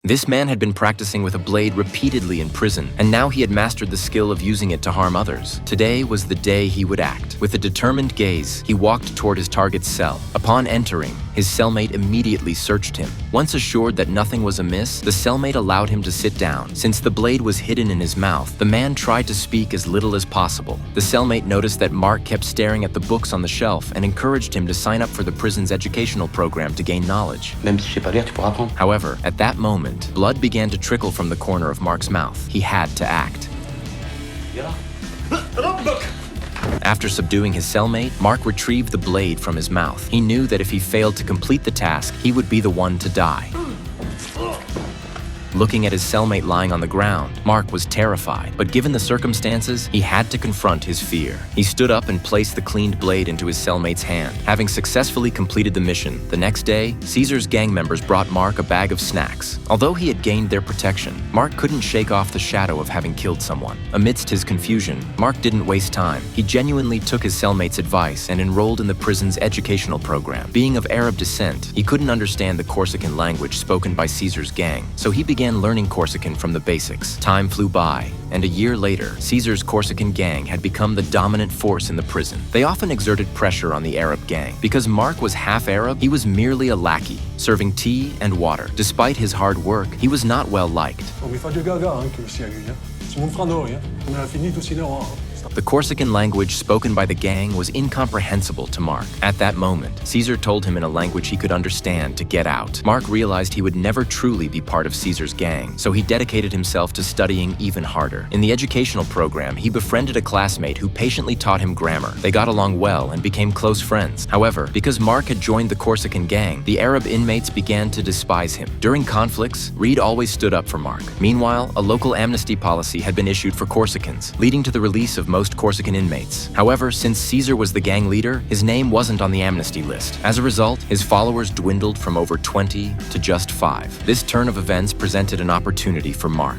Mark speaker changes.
Speaker 1: This man had been practicing with a blade repeatedly in prison, and now he had mastered the skill of using it to harm others. Today was the day he would act. With a determined gaze, he walked toward his target's cell. Upon entering, his cellmate immediately searched him. Once assured that nothing was amiss, the cellmate allowed him to sit down. Since the blade was hidden in his mouth, the man tried to speak as little as possible. The cellmate noticed that Mark kept staring at the books on the shelf and encouraged him to sign up for the prison's educational program to gain knowledge.
Speaker 2: Même si je sais pas lire, tu pourras apprendre.
Speaker 1: However, at that moment, blood began to trickle from the corner of Mark's mouth. He had to act. After subduing his cellmate, Mark retrieved the blade from his mouth. He knew that if he failed to complete the task, he would be the one to die. Looking at his cellmate lying on the ground, Mark was terrified, but given the circumstances, he had to confront his fear. He stood up and placed the cleaned blade into his cellmate's hand. Having successfully completed the mission, the next day, Caesar's gang members brought Mark a bag of snacks. Although he had gained their protection, Mark couldn't shake off the shadow of having killed someone. Amidst his confusion, Mark didn't waste time. He genuinely took his cellmate's advice and enrolled in the prison's educational program. Being of Arab descent, he couldn't understand the Corsican language spoken by Caesar's gang, so he began learning Corsican from the basics. Time flew by, and a year later, Caesar's Corsican gang had become the dominant force in the prison. They often exerted pressure on the Arab gang. Because Mark was half Arab, he was merely a lackey, serving tea and water. Despite his hard work, he was not well liked. The Corsican language spoken by the gang was incomprehensible to Mark. At that moment, Caesar told him in a language he could understand to get out. Mark realized he would never truly be part of Caesar's gang, so he dedicated himself to studying even harder. In the educational program, he befriended a classmate who patiently taught him grammar. They got along well and became close friends. However, because Mark had joined the Corsican gang, the Arab inmates began to despise him. During conflicts, Reed always stood up for Mark. Meanwhile, a local amnesty policy had been issued for Corsicans, leading to the release of most Corsican inmates. However, since Caesar was the gang leader, his name wasn't on the amnesty list. As a result, his followers dwindled from over 20 to just 5. This turn of events presented an opportunity for Mark.